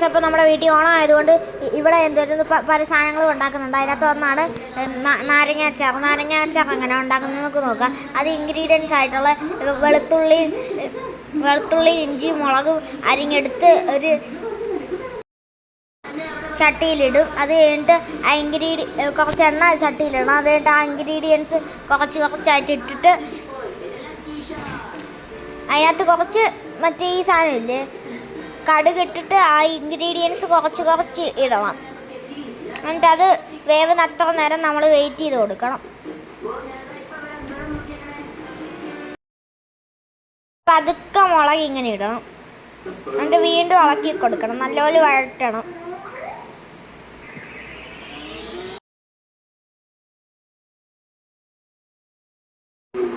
അപ്പോൾ നമ്മുടെ വീട്ടിൽ ഓണം ആയതുകൊണ്ട് ഇവിടെ എന്തൊരു പല സാധനങ്ങളും ഉണ്ടാക്കുന്നുണ്ട്. അതിനകത്ത് ഒന്നാണ് നാരങ്ങ അച്ചാർ എങ്ങനെ ഉണ്ടാക്കുന്നതെന്നൊക്കെ നോക്കാം. അത് ഇൻഗ്രീഡിയൻസ് ആയിട്ടുള്ള വെളുത്തുള്ളി ഇഞ്ചി മുളക് അരിഞ്ഞെടുത്ത് ഒരു ചട്ടിയിലിടും. അത് കഴിഞ്ഞിട്ട് കുറച്ച് എണ്ണ ചട്ടിയിലിടണം. അത് കഴിഞ്ഞിട്ട് ആ ഇൻഗ്രീഡിയൻസ് കുറച്ചായിട്ട് ഇട്ടിട്ട് അതിനകത്ത് കുറച്ച് മറ്റേ ഈ സാധനമില്ലേ കടുക് ഇട്ടിട്ട് ആ ഇൻഗ്രീഡിയൻസ് കുറച്ച് ഇടണം. എന്നിട്ട് അത് വേവുന്ന അത്ര നേരം നമ്മൾ വെയിറ്റ് ചെയ്ത് കൊടുക്കണം. പതുക്കെ മുളക് ഇങ്ങനെ ഇടണം. എന്നിട്ട് വീണ്ടും ഇളക്കി കൊടുക്കണം. നല്ലപോലെ വഴറ്റണം.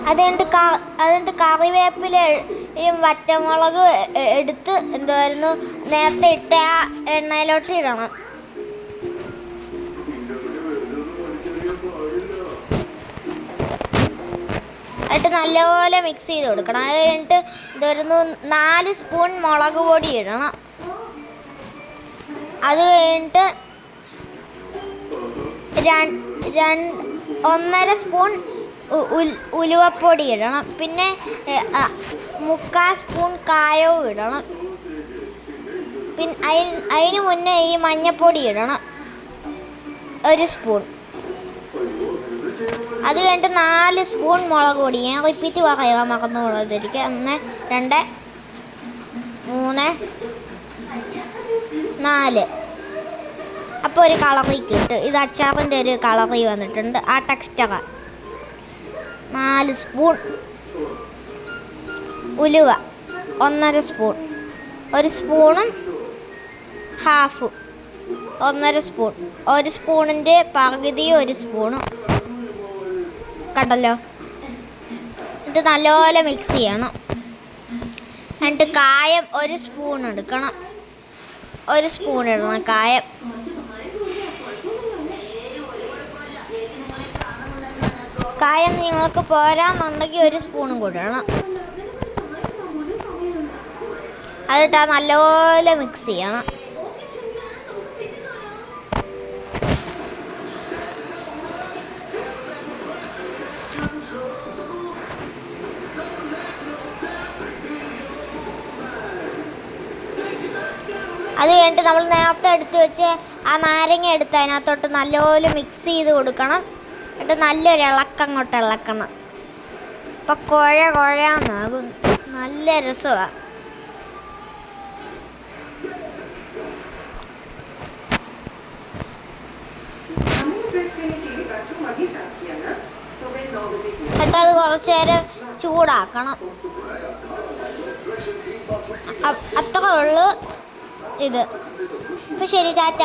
അത് കഴിഞ്ഞിട്ട് കറിവേപ്പിലയും വറ്റമുളക് എടുത്ത് എന്തായിരുന്നു നേരത്തെ ഇട്ട ആ എണ്ണയിലോട്ട് ഇടണം. എന്നിട്ട് നല്ലപോലെ മിക്സ് ചെയ്ത് കൊടുക്കണം. അത് കഴിഞ്ഞിട്ട് എന്തായിരുന്നു 4 സ്പൂൺ മുളക് പൊടി ഇടണം. അത് കഴിഞ്ഞിട്ട് 1.5 സ്പൂൺ ഉലുവപ്പൊടി ഇടണം. പിന്നെ 3/4 സ്പൂൺ കായവും ഇടണം. പിന്നെ അതിന് മുന്നേ ഈ മഞ്ഞൾപ്പൊടി ഇടണം 1 സ്പൂൺ. അത് കഴിഞ്ഞിട്ട് 4 സ്പൂൺ മുളക് പൊടി. ഞാൻ റിപ്പീറ്റ് പറയുക മറന്നു പോകാതിരിക്കുക. 1 2 3 4. അപ്പോൾ ഒരു കളറി കിട്ടും. ഇത് അച്ചാറിൻ്റെ ഒരു കളറി വന്നിട്ടുണ്ട്. ആ ടെക്സ്ചറാണ്. 4 സ്പൂൺ ഉലുവ 1.5 സ്പൂൺ. 1 സ്പൂണും ഹാഫും 1.5 സ്പൂൺ. 1 സ്പൂണിൻ്റെ പകുതി 1 സ്പൂണും കണ്ടല്ലോ. എന്നിട്ട് നല്ലപോലെ മിക്സ് ചെയ്യണം. എന്നിട്ട് കായം 1 സ്പൂൺ എടുക്കണം. 1 സ്പൂൺ ഇടണം കായം. കായം നിങ്ങൾക്ക് പോരാന്നുണ്ടെങ്കിൽ 1 സ്പൂണും കൂടെ ഇടണം. അതിട്ട് നല്ലപോലെ മിക്സ് ചെയ്യണം. അത് കഴിഞ്ഞിട്ട് നമ്മൾ നേരത്തെ എടുത്ത് വെച്ച് ആ നാരങ്ങ എടുത്ത് അതിനകത്തോട്ട് നല്ലപോലെ മിക്സ് ചെയ്ത് കൊടുക്കണം. എന്നിട്ട് നല്ലൊരു ഇളക്കങ്ങോട്ട് ഇളക്കണം. അപ്പം കുഴയാന്നാകും. നല്ല രസമാണ്. എന്നിട്ട് അത് കുറച്ച് നേരം ചൂടാക്കണം. അത്രേ ഉള്ളൂ ഇത്. അപ്പം ശരി, ടാറ്റ.